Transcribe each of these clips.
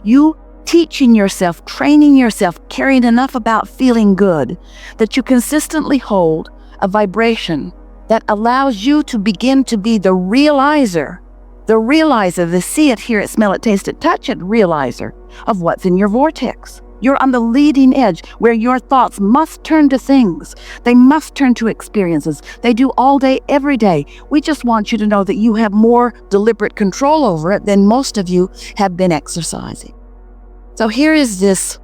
You teaching yourself, training yourself, caring enough about feeling good that you consistently hold a vibration that allows you to begin to be the realizer, the see it, hear it, smell it, taste it, touch it realizer of what's in your vortex. You're on the leading edge where your thoughts must turn to things. They must turn to experiences. They do all day, every day. We just want you to know that you have more deliberate control over it than most of you have been exercising. So here is this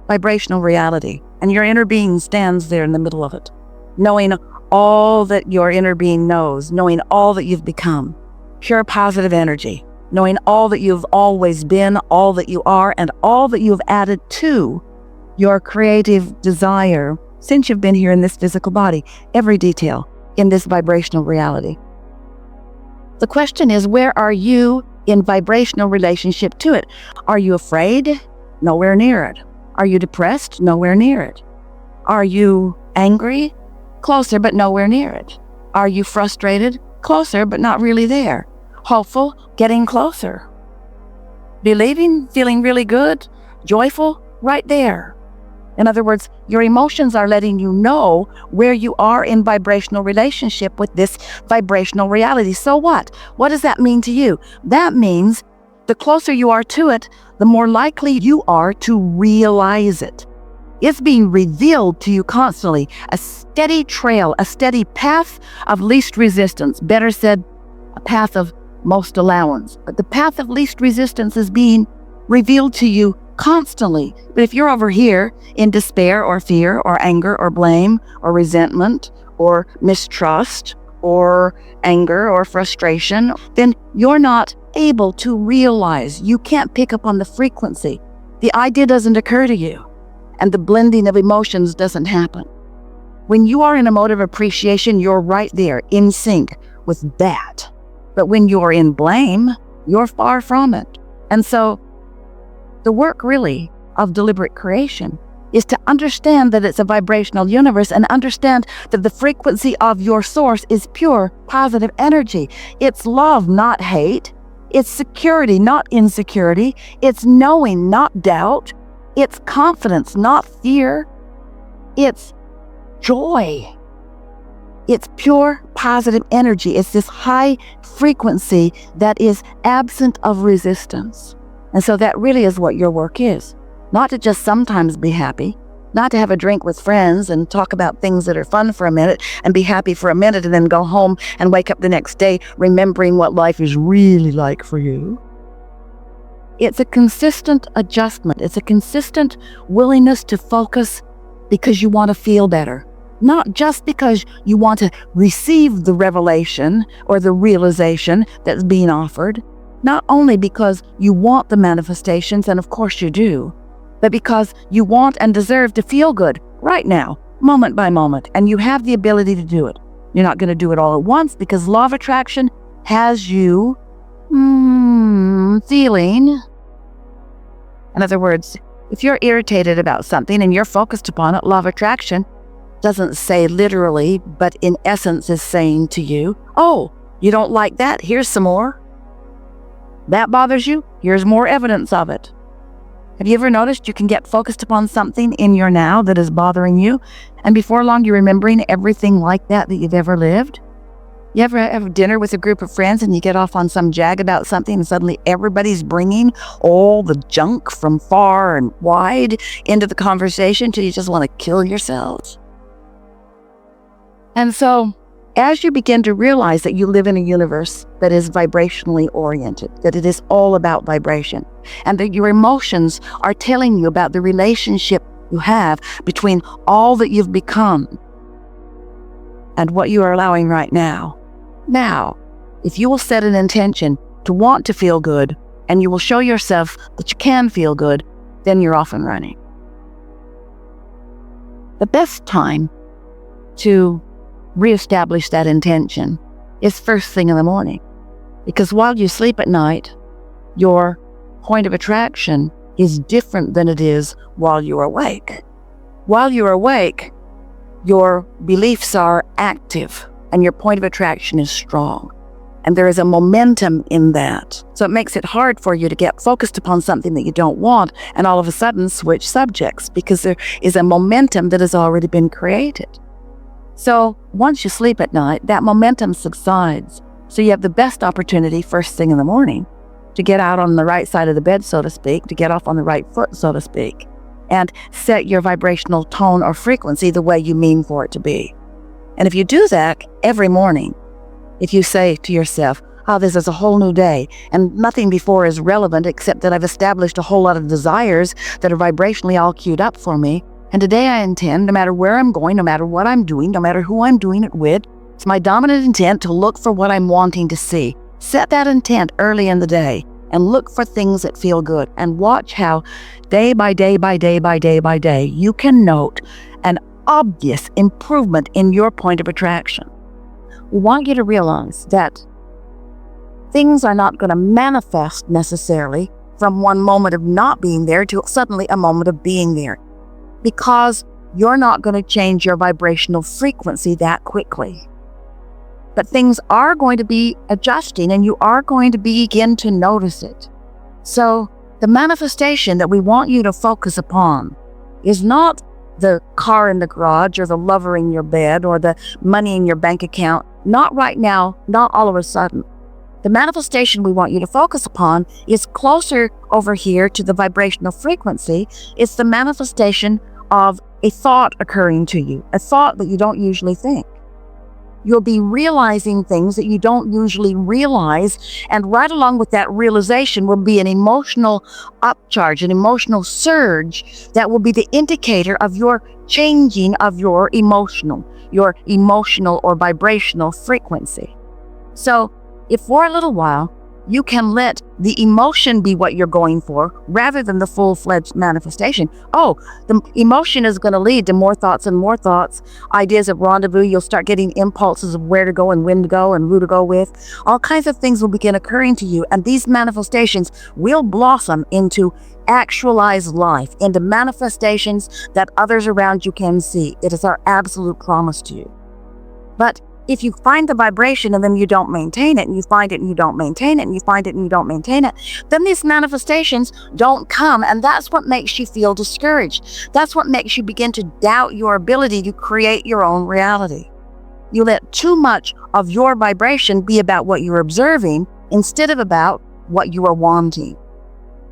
vibrational reality, and your inner being stands there in the middle of it, knowing all that your inner being knows, knowing all that you've become, pure positive energy, knowing all that you've always been, all that you are, and all that you've added to your creative desire since you've been here in this physical body, every detail in this vibrational reality. The question is, where are you in vibrational relationship to it? Are you afraid? Nowhere near it. Are you depressed? Nowhere near it. Are you angry? Closer, but nowhere near it. Are you frustrated? Closer, but not really there. Hopeful? Getting closer. Believing? Feeling really good? Joyful? Right there. In other words, your emotions are letting you know where you are in vibrational relationship with this vibrational reality. So what? What does that mean to you? That means the closer you are to it, the more likely you are to realize it. It's being revealed to you constantly, a steady trail, a steady path of least resistance. Better said, a path of most allowance. But the path of least resistance is being revealed to you constantly. But if you're over here in despair or fear or anger or blame or resentment or mistrust or anger or frustration, then you're not able to realize. You can't pick up on the frequency. The idea doesn't occur to you, and the blending of emotions doesn't happen. When you are in a mode of appreciation, you're right there in sync with that. But when you're in blame, you're far from it. And so the work really of deliberate creation is to understand that it's a vibrational universe and understand that the frequency of your source is pure positive energy. It's love, not hate. It's security, not insecurity. It's knowing, not doubt. It's confidence, not fear. It's joy. It's pure positive energy. It's this high frequency that is absent of resistance. And so that really is what your work is. Not to just sometimes be happy, not to have a drink with friends and talk about things that are fun for a minute and be happy for a minute and then go home and wake up the next day remembering what life is really like for you. It's a consistent adjustment. It's a consistent willingness to focus because you want to feel better. Not just because you want to receive the revelation or the realization that's being offered. Not only because you want the manifestations, and of course you do, but because you want and deserve to feel good right now, moment by moment, and you have the ability to do it. You're not going to do it all at once because law of attraction has you feeling. In other words, if you're irritated about something and you're focused upon it, law of attraction doesn't say literally, but in essence is saying to you, oh, you don't like that? Here's some more. That bothers you? Here's more evidence of it. Have you ever noticed you can get focused upon something in your now that is bothering you, and before long you're remembering everything like that you've ever lived? You ever have dinner with a group of friends and you get off on some jag about something and suddenly everybody's bringing all the junk from far and wide into the conversation till you just want to kill yourselves? And so, as you begin to realize that you live in a universe that is vibrationally oriented, that it is all about vibration, and that your emotions are telling you about the relationship you have between all that you've become and what you are allowing right now. Now, if you will set an intention to want to feel good, and you will show yourself that you can feel good, then you're off and running. The best time to reestablish that intention is first thing in the morning. Because while you sleep at night, your point of attraction is different than it is while you're awake. While you're awake, your beliefs are active and your point of attraction is strong. And there is a momentum in that. So it makes it hard for you to get focused upon something that you don't want and all of a sudden switch subjects, because there is a momentum that has already been created. So once you sleep at night, that momentum subsides. So you have the best opportunity first thing in the morning to get out on the right side of the bed, so to speak, to get off on the right foot, so to speak, and set your vibrational tone or frequency the way you mean for it to be. And if you do that every morning, if you say to yourself, oh, this is a whole new day, and nothing before is relevant except that I've established a whole lot of desires that are vibrationally all queued up for me, and today I intend, no matter where I'm going, no matter what I'm doing, no matter who I'm doing it with, it's my dominant intent to look for what I'm wanting to see. Set that intent early in the day and look for things that feel good, and watch how day by day by day by day by day you can note an obvious improvement in your point of attraction. We want you to realize that things are not going to manifest necessarily from one moment of not being there to suddenly a moment of being there, because you're not going to change your vibrational frequency that quickly. But things are going to be adjusting, and you are going to begin to notice it. So the manifestation that we want you to focus upon is not the car in the garage or the lover in your bed or the money in your bank account. Not right now, not all of a sudden. The manifestation we want you to focus upon is closer over here to the vibrational frequency. It's the manifestation of a thought occurring to you, a thought that you don't usually think. You'll be realizing things that you don't usually realize, and right along with that realization will be an emotional upcharge, an emotional surge that will be the indicator of your changing of your emotional or vibrational frequency. So if for a little while you can let the emotion be what you're going for rather than the full-fledged manifestation. Oh, the emotion is going to lead to more thoughts and more thoughts, ideas of rendezvous. You'll start getting impulses of where to go and when to go and who to go with. All kinds of things will begin occurring to you, and these manifestations will blossom into actualized life, into manifestations that others around you can see. It is our absolute promise to you. But if you find the vibration and then you don't maintain it, and you find it and you don't maintain it, and you find it and you don't maintain it, then these manifestations don't come, and that's what makes you feel discouraged. That's what makes you begin to doubt your ability to create your own reality. You let too much of your vibration be about what you're observing instead of about what you are wanting.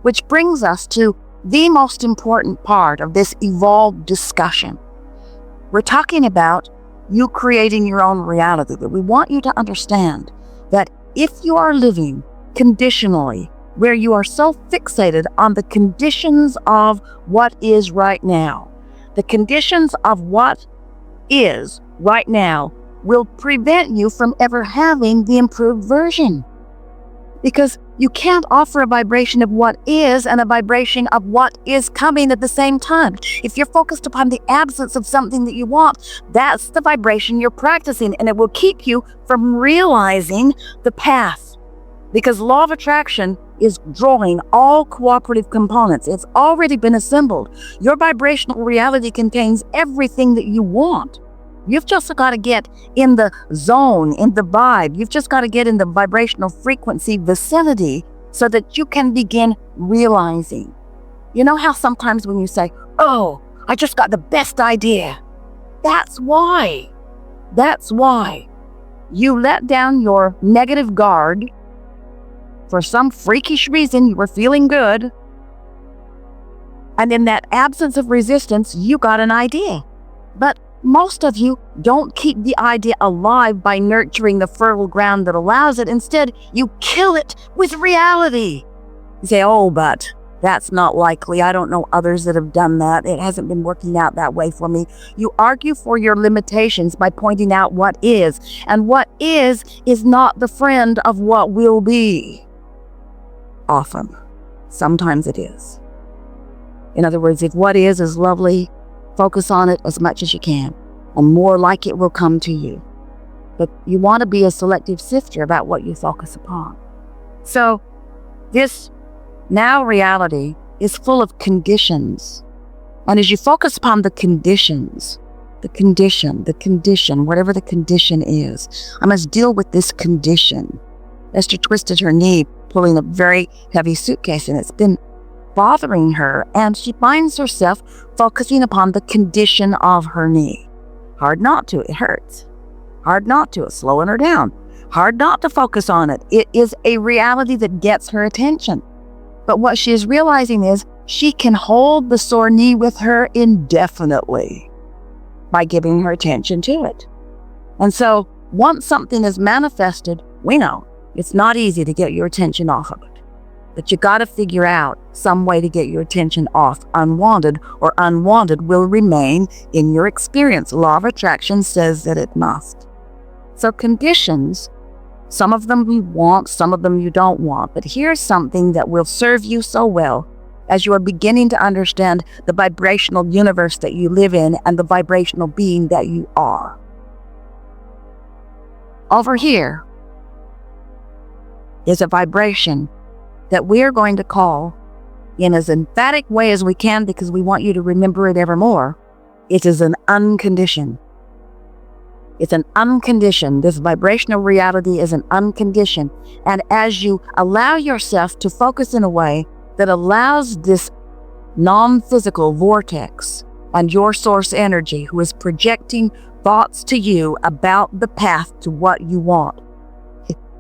Which brings us to the most important part of this evolved discussion. We're talking about you creating your own reality. But we want you to understand that if you are living conditionally, where you are so fixated on the conditions of what is right now, the conditions of what is right now will prevent you from ever having the improved version. Because you can't offer a vibration of what is and a vibration of what is coming at the same time. If you're focused upon the absence of something that you want, that's the vibration you're practicing, and it will keep you from realizing the path. Because law of attraction is drawing all cooperative components. It's already been assembled. Your vibrational reality contains everything that you want. You've just got to get in the zone, in the vibe. You've just got to get in the vibrational frequency vicinity so that you can begin realizing. You know how sometimes when you say, oh, I just got the best idea. That's why. That's why you let down your negative guard. For some freakish reason, you were feeling good. And in that absence of resistance, you got an idea. But most of you don't keep the idea alive by nurturing the fertile ground that allows it. Instead, you kill it with reality. You say, oh, but that's not likely. I don't know others that have done that. It hasn't been working out that way for me. You argue for your limitations by pointing out what is. And what is not the friend of what will be. Often. Sometimes it is. In other words, if what is lovely, focus on it as much as you can, and more like it will come to you. But you want to be a selective sifter about what you focus upon. So this now reality is full of conditions. And as you focus upon the conditions, the condition, whatever the condition is, I must deal with this condition. as she twisted her knee, pulling a very heavy suitcase, and it's been bothering her, and she finds herself focusing upon the condition of her knee. Hard not to, it hurts. Hard not to, it's slowing her down. Hard not to focus on it. It is a reality that gets her attention. But what she is realizing is she can hold the sore knee with her indefinitely by giving her attention to it. And so once something is manifested, we know it's not easy to get your attention off of it. But you got to figure out some way to get your attention off unwanted, or unwanted will remain in your experience. Law of attraction says that it must. So conditions, some of them you want, some of them you don't want. But here's something that will serve you so well as you are beginning to understand the vibrational universe that you live in and the vibrational being that you are. Over here is a vibration that we're going to call, in as emphatic way as we can because we want you to remember it evermore, it is an unconditioned. It's an unconditioned. This vibrational reality is an unconditioned. And as you allow yourself to focus in a way that allows this non-physical vortex and your source energy, who is projecting thoughts to you about the path to what you want.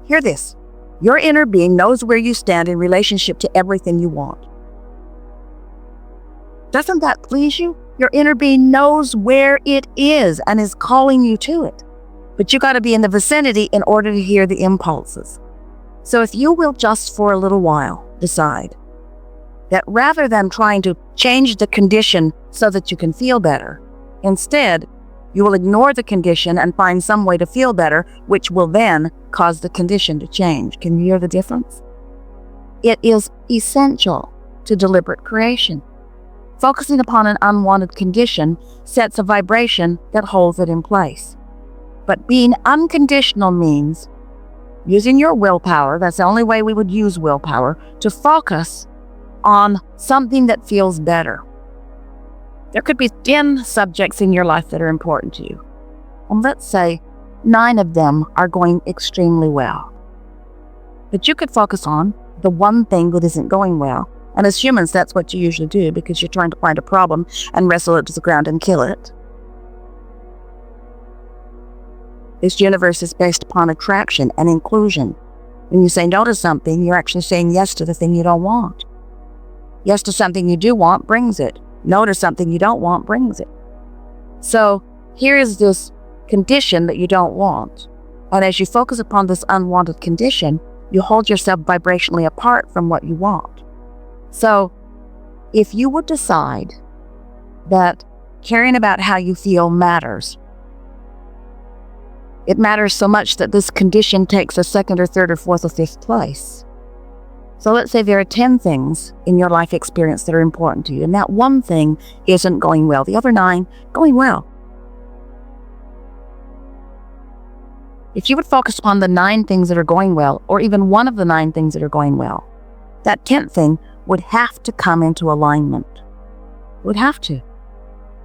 Hear this. Your inner being knows where you stand in relationship to everything you want. Doesn't that please you? Your inner being knows where it is and is calling you to it. But you got to be in the vicinity in order to hear the impulses. So if you will just for a little while decide that rather than trying to change the condition so that you can feel better, instead, you will ignore the condition and find some way to feel better, which will then cause the condition to change. Can you hear the difference? It is essential to deliberate creation. Focusing upon an unwanted condition sets a vibration that holds it in place. But being unconditional means using your willpower, that's the only way we would use willpower, to focus on something that feels better. There could be 10 subjects in your life that are important to you. And let's say 9 of them are going extremely well. But you could focus on the one thing that isn't going well. And as humans, that's what you usually do because you're trying to find a problem and wrestle it to the ground and kill it. This universe is based upon attraction and inclusion. When you say no to something, you're actually saying yes to the thing you don't want. Yes to something you do want brings it. No to something you don't want brings it. So here is this condition that you don't want. And as you focus upon this unwanted condition, you hold yourself vibrationally apart from what you want. So if you would decide that caring about how you feel matters, it matters so much that this condition takes a second or third or fourth or fifth place. So let's say there are 10 things in your life experience that are important to you, and that one thing isn't going well. The other 9 going well. If you would focus upon the 9 things that are going well, or even one of the 9 things that are going well, that 10th thing would have to come into alignment. Would have to.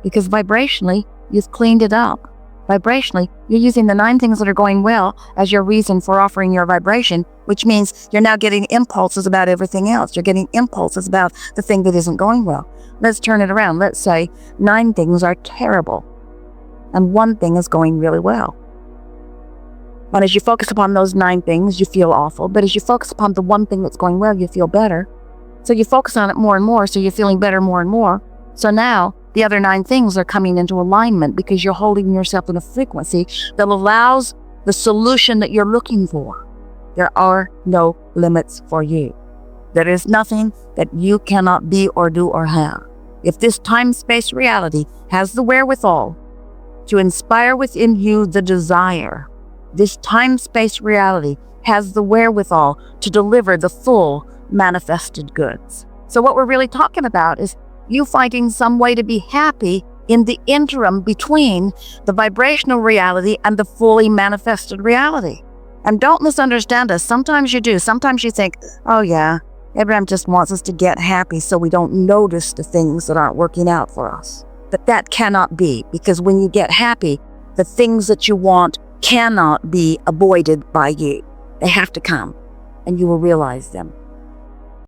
Because vibrationally, you've cleaned it up. Vibrationally, you're using the 9 things that are going well as your reason for offering your vibration, which means you're now getting impulses about everything else. You're getting impulses about the thing that isn't going well. Let's turn it around. Let's say 9 things are terrible and 1 thing is going really well. And as you focus upon those 9 things, you feel awful. But as you focus upon the 1 thing that's going well, you feel better. So you focus on it more and more, so you're feeling better more and more. So now the other 9 things are coming into alignment because you're holding yourself in a frequency that allows the solution that you're looking for. There are no limits for you. There is nothing that you cannot be or do or have. If this time-space reality has the wherewithal to inspire within you the desire, this time-space reality has the wherewithal to deliver the full manifested goods. So what we're really talking about is you finding some way to be happy in the interim between the vibrational reality and the fully manifested reality. And don't misunderstand us. Sometimes you do. Sometimes you think, oh yeah, Abraham just wants us to get happy so we don't notice the things that aren't working out for us. But that cannot be, because when you get happy, the things that you want cannot be avoided by you. They have to come, and you will realize them.